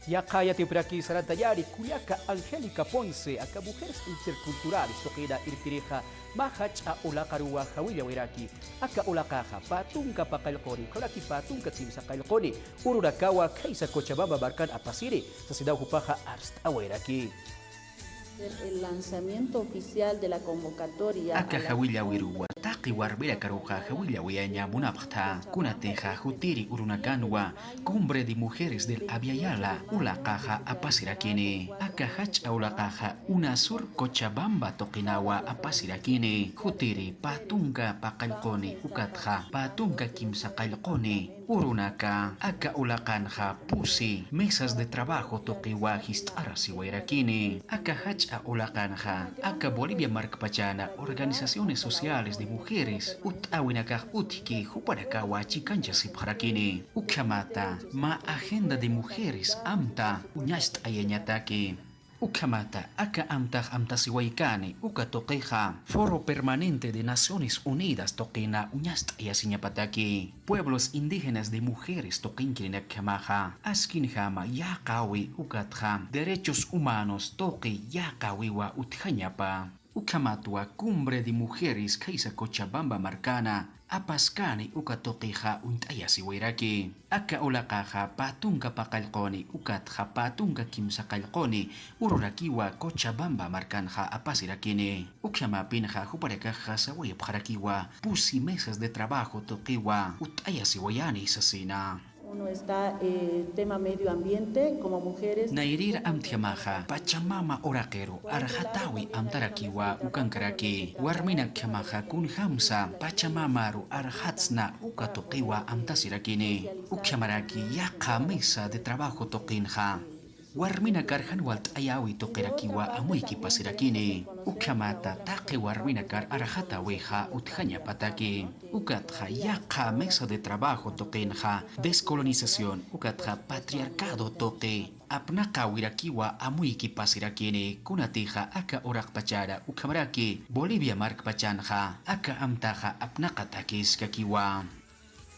Yakaya Tipraki Sarantayari, Cuyaca Angélica Ponce, acá mujeres interculturales, toqueda irpireja, Mahach a Olacarua, Hawilla Wiraki, acá Olakaja, Patunca Pacalconi, Kolaki Patunca Timsa Calconi, Ururakawa, Kaisa Cochabamba, Barcan Apasiri, Sasidau Hupaja, Arsta Wiraki. El lanzamiento oficial de la convocatoria Aka hawilla wirua taqi warbira karuja hawilla wiaña munapta kunateja jutiri urunakanwa cumbre de mujeres del Aviala ulaqaja apasirakini aka hach ulaqaja unasur Cochabamba toqinawa apasirakini jutiri patunga paqalqoni ukatja patunga kimsaqalqoni urunaka aka ulaqanja pusi mesas de trabajo toqiwa hist'arasi wairakini aka hach ulaqanja aka Bolivia Marcpachana organizaciones sociales de mujeres utawinakaj utiki huparakawa chikancha sipharakini ukhamata ma agenda de mujeres amta uñast ayañataki Ukamata, aka amta siwaikani, uka toqueja, Foro Permanente de Naciones Unidas toquina uñast yasiñapataki, Pueblos Indígenas de Mujeres toquinkina kamaja, Askinjama yakawi ukatja, Derechos Humanos toqui yakawiwa utjañapa. Ukamatwa Cumbre de Mujeres Kaisa Cochabamba Marcana Apaskani ukatoqija untayasi wairaki aka ulaqaja patunka paqalqoni ukatja patunka kimsaqalqoni ururakiwa Cochabamba Marcanja apasirakini ukhamapinja huparakaja sawayapjarakiwa pusi mesas de trabajo toqiwa utayasi wayani sasina. Uno está tema medio ambiente como mujeres. Nairir amtiamaja, Pachamama Oraquero, Arjatawi amtarakiwa ukankaraki, Warmina Kamaja kun hamsa, Pachamamaru Arhatsna ukatokiwa amtasirakini, Ukyamaraki yaka mesa de trabajo tokinja. Warmina karhan walt ayawi tokerakiwa amuiki pasirakini. Ukamata taqi warmina kar arjata weja utjaña pataki. Ukatja yaka mesa de trabajo tokenja. Descolonización ukatja patriarcado toke. Apnaka wirakiwa amuiki pasirakini. Kunatija aka orakpachara ukamaraki. Bolivia markpachanja. Aka amtaja apnaka takis kakiwa.